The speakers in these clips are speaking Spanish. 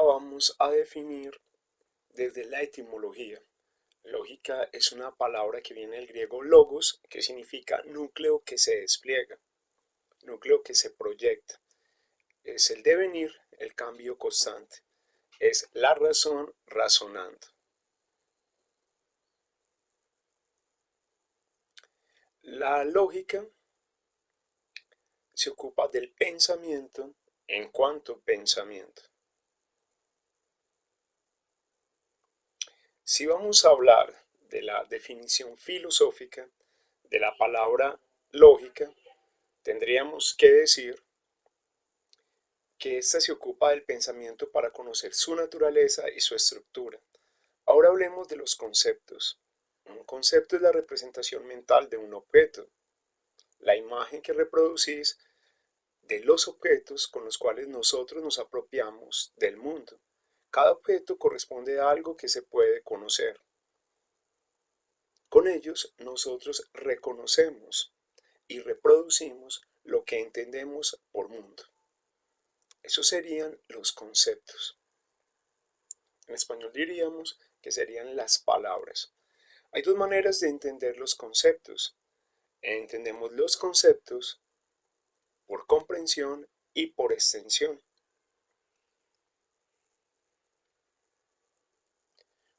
vamos a definir desde la etimología. Lógica es una palabra que viene del griego logos, que significa núcleo que se despliega, núcleo que se proyecta. Es el devenir, el cambio constante. Es la razón razonando. La lógica se ocupa del pensamiento en cuanto pensamiento. Si vamos a hablar de la definición filosófica de la palabra lógica, tendríamos que decir que ésta se ocupa del pensamiento para conocer su naturaleza y su estructura. Ahora hablemos de los conceptos. Un concepto es la representación mental de un objeto, la imagen que reproducís de los objetos con los cuales nosotros nos apropiamos del mundo. Cada objeto corresponde a algo que se puede conocer. Con ellos nosotros reconocemos y reproducimos lo que entendemos por mundo. Esos serían los conceptos. En español diríamos que serían las palabras. Hay dos maneras de entender los conceptos. Entendemos los conceptos por comprensión y por extensión.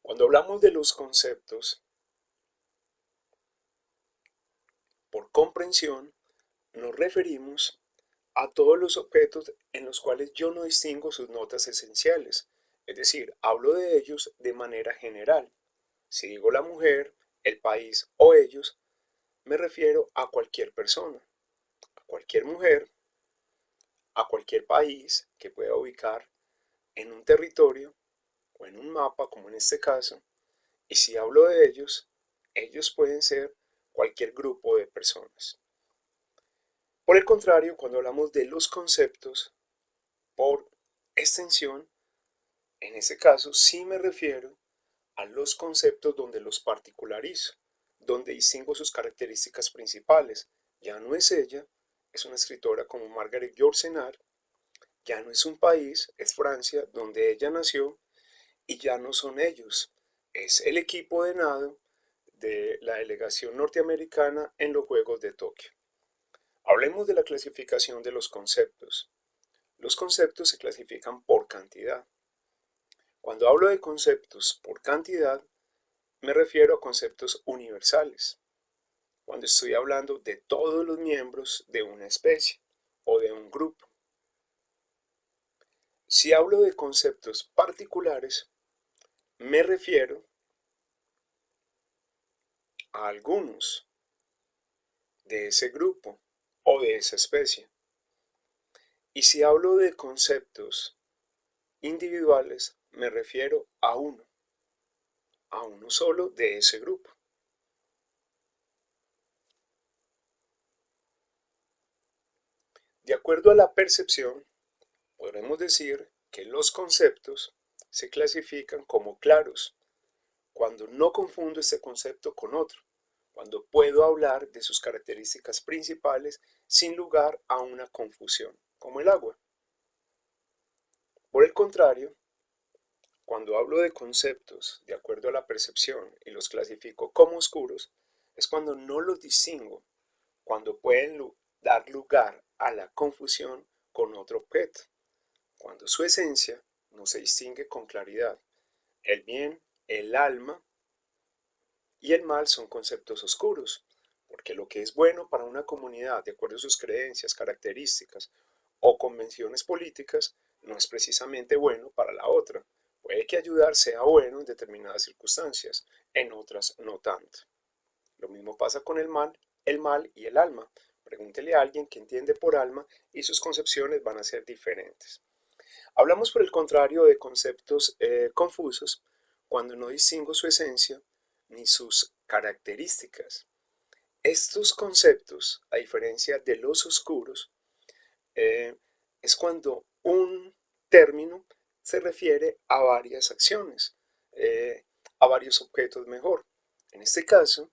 Cuando hablamos de los conceptos por comprensión, nos referimos a todos los objetos en los cuales yo no distingo sus notas esenciales. Es decir, hablo de ellos de manera general. Si digo la mujer, el país o ellos, me refiero a cualquier persona, a cualquier mujer, a cualquier país que pueda ubicar en un territorio o en un mapa, como en este caso, y si hablo de ellos pueden ser cualquier grupo de personas. Por el contrario, cuando hablamos de los conceptos, por extensión, en ese caso sí me refiero a los conceptos donde los particularizo, donde distingo sus características principales. Ya no es ella, es una escritora como Margaret Yourcenar, ya no es un país, es Francia, donde ella nació, y ya no son ellos, es el equipo de nado de la delegación norteamericana en los Juegos de Tokio. Hablemos de la clasificación de los conceptos. Los conceptos se clasifican por cantidad. Cuando hablo de conceptos por cantidad, me refiero a conceptos universales. Cuando estoy hablando de todos los miembros de una especie o de un grupo. Si hablo de conceptos particulares, me refiero a algunos de ese grupo o de esa especie. Y si hablo de conceptos individuales, me refiero a uno solo de ese grupo. De acuerdo a la percepción, podremos decir que los conceptos se clasifican como claros, cuando no confundo este concepto con otro, cuando puedo hablar de sus características principales sin lugar a una confusión, como el agua. Por el contrario, cuando hablo de conceptos de acuerdo a la percepción y los clasifico como oscuros, es cuando no los distingo, cuando pueden dar lugar a la confusión con otro objeto, cuando su esencia no se distingue con claridad. El bien, el alma y el mal son conceptos oscuros, porque lo que es bueno para una comunidad de acuerdo a sus creencias, características o convenciones políticas no es precisamente bueno para la otra. Puede que ayudar sea bueno en determinadas circunstancias, en otras no tanto. Lo mismo pasa con el mal y el alma. Pregúntele a alguien que entiende por alma y sus concepciones van a ser diferentes. Hablamos por el contrario de conceptos confusos cuando no distingo su esencia ni sus características. Estos conceptos, a diferencia de los oscuros, es cuando un término se refiere a varias acciones, a varios objetos mejor. En este caso,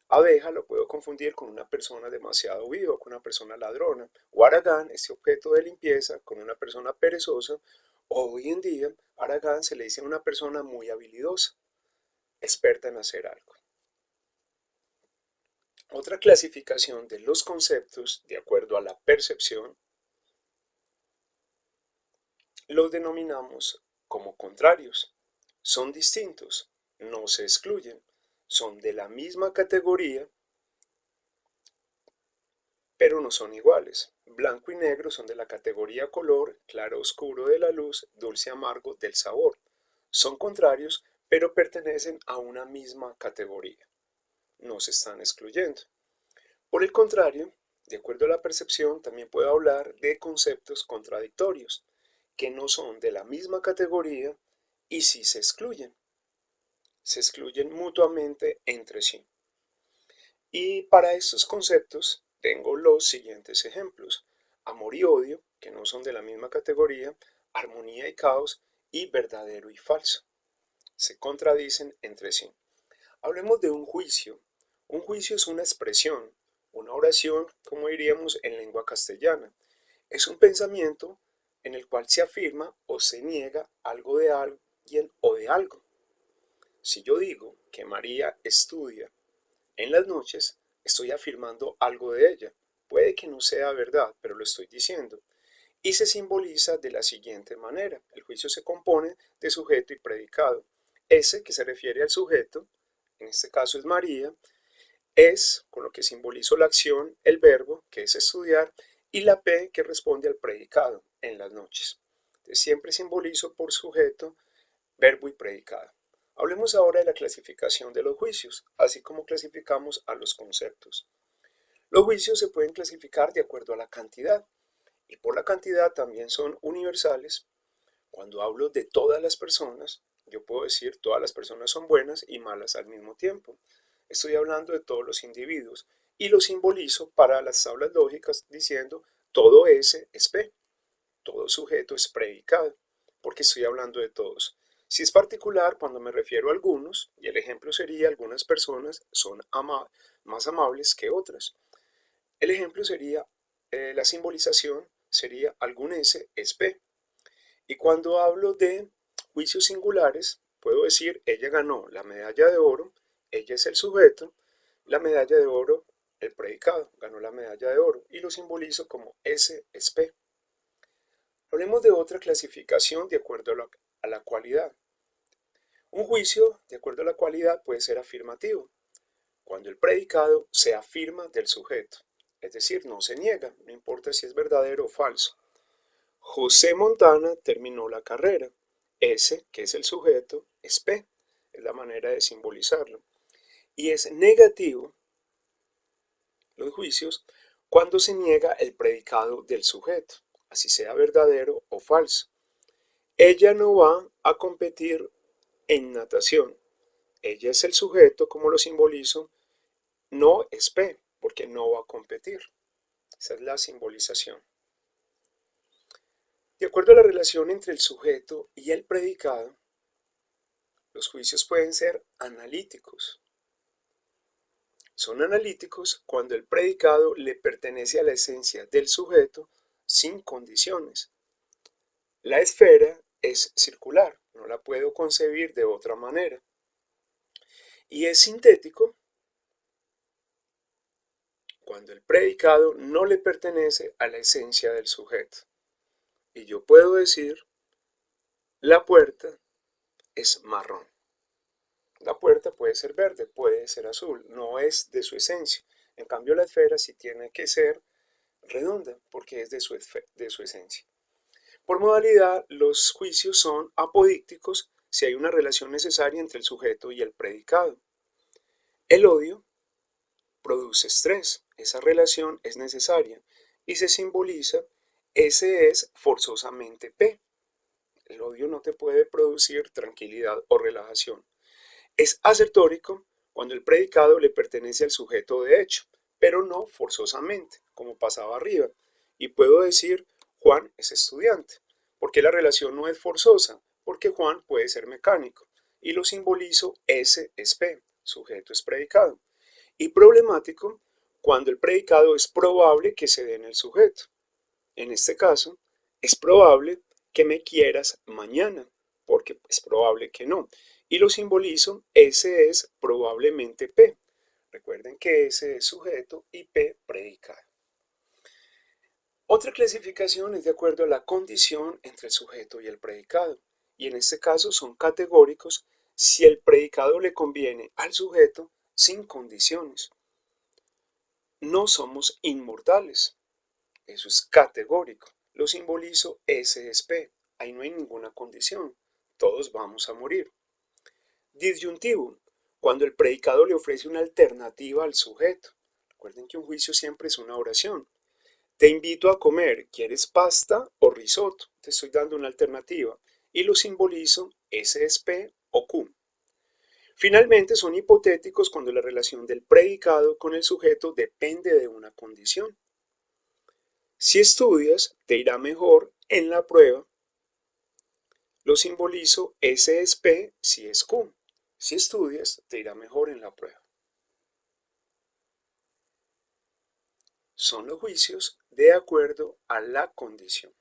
abeja lo puedo confundir con una persona demasiado viva, con una persona ladrona. O Aragán, este objeto de limpieza, con una persona perezosa Hoy en día, Aragán se le dice a una persona muy habilidosa, experta en hacer algo. Otra clasificación de los conceptos, de acuerdo a la percepción, los denominamos como contrarios. Son distintos, no se excluyen, son de la misma categoría, pero no son iguales. Blanco y negro son de la categoría color, claro oscuro de la luz, dulce amargo del sabor. Son contrarios, pero pertenecen a una misma categoría. No se están excluyendo. Por el contrario, de acuerdo a la percepción, también puedo hablar de conceptos contradictorios, que no son de la misma categoría y sí se excluyen mutuamente entre sí. Y para estos conceptos tengo los siguientes ejemplos: amor y odio, que no son de la misma categoría; armonía y caos; y verdadero y falso. Se contradicen entre sí. Hablemos de un juicio. Un juicio es una expresión, una oración, como diríamos en lengua castellana. Es un pensamiento en el cual se afirma o se niega algo de alguien o de algo. Si yo digo que María estudia en las noches, estoy afirmando algo de ella. Puede que no sea verdad, pero lo estoy diciendo. Y se simboliza de la siguiente manera. El juicio se compone de sujeto y predicado. Ese, que se refiere al sujeto, en este caso es María; es, con lo que simbolizo la acción, el verbo, que es estudiar; y la P, que responde al predicado, en las noches. Entonces, siempre simbolizo por sujeto, verbo y predicado. Hablemos ahora de la clasificación de los juicios, así como clasificamos a los conceptos. Los juicios se pueden clasificar de acuerdo a la cantidad, y por la cantidad también son universales. Cuando hablo de todas las personas, yo puedo decir todas las personas son buenas y malas al mismo tiempo. Estoy hablando de todos los individuos y lo simbolizo para las tablas lógicas diciendo todo S es P, todo sujeto es predicado, porque estoy hablando de todos. Si es particular, cuando me refiero a algunos, y el ejemplo sería algunas personas son más amables que otras. El ejemplo sería, la simbolización sería algún S es P. Y cuando hablo de juicios singulares, puedo decir ella ganó la medalla de oro, ella es el sujeto, la medalla de oro, el predicado, ganó la medalla de oro, y lo simbolizo como S es P. Hablemos de otra clasificación de acuerdo a la cualidad. Un juicio, de acuerdo a la cualidad, puede ser afirmativo, cuando el predicado se afirma del sujeto, es decir, no se niega, no importa si es verdadero o falso. José Montana terminó la carrera. S, que es el sujeto, es P, es la manera de simbolizarlo. Y es negativo, los juicios, cuando se niega el predicado del sujeto, así sea verdadero o falso. Ella no va a competir en natación. Ella es el sujeto, como lo simbolizo, no es P, porque no va a competir. Esa es la simbolización. De acuerdo a la relación entre el sujeto y el predicado, los juicios pueden ser analíticos. Son analíticos cuando el predicado le pertenece a la esencia del sujeto sin condiciones. La esfera es circular, no la puedo concebir de otra manera. Y es sintético cuando el predicado no le pertenece a la esencia del sujeto. Y yo puedo decir, la puerta es marrón. La puerta puede ser verde, puede ser azul, no es de su esencia. En cambio, la esfera sí tiene que ser redonda, porque es de su esencia. Por modalidad, los juicios son apodícticos si hay una relación necesaria entre el sujeto y el predicado. El odio produce estrés, esa relación es necesaria y se simboliza S es forzosamente P. El odio no te puede producir tranquilidad o relajación. Es asertórico cuando el predicado le pertenece al sujeto de hecho, pero no forzosamente, como pasaba arriba. Y puedo decir, Juan es estudiante, porque la relación no es forzosa, porque Juan puede ser mecánico. Y lo simbolizo S es P, sujeto es predicado. Y problemático cuando el predicado es probable que se dé en el sujeto. En este caso, es probable que me quieras mañana, porque es probable que no. Y lo simbolizo, S es probablemente P. Recuerden que S es sujeto y P predicado. Otra clasificación es de acuerdo a la condición entre el sujeto y el predicado, y en este caso son categóricos si el predicado le conviene al sujeto sin condiciones. No somos inmortales, eso es categórico. Lo simbolizo S es P, ahí no hay ninguna condición, todos vamos a morir. Disyuntivo, cuando el predicado le ofrece una alternativa al sujeto. Recuerden que un juicio siempre es una oración. Te invito a comer, ¿quieres pasta o risotto? Te estoy dando una alternativa y lo simbolizo S es P o Q. Finalmente son hipotéticos cuando la relación del predicado con el sujeto depende de una condición. Si estudias, te irá mejor en la prueba. Lo simbolizo S es P si es Q. Si estudias, te irá mejor en la prueba. Son los juicios de acuerdo a la condición.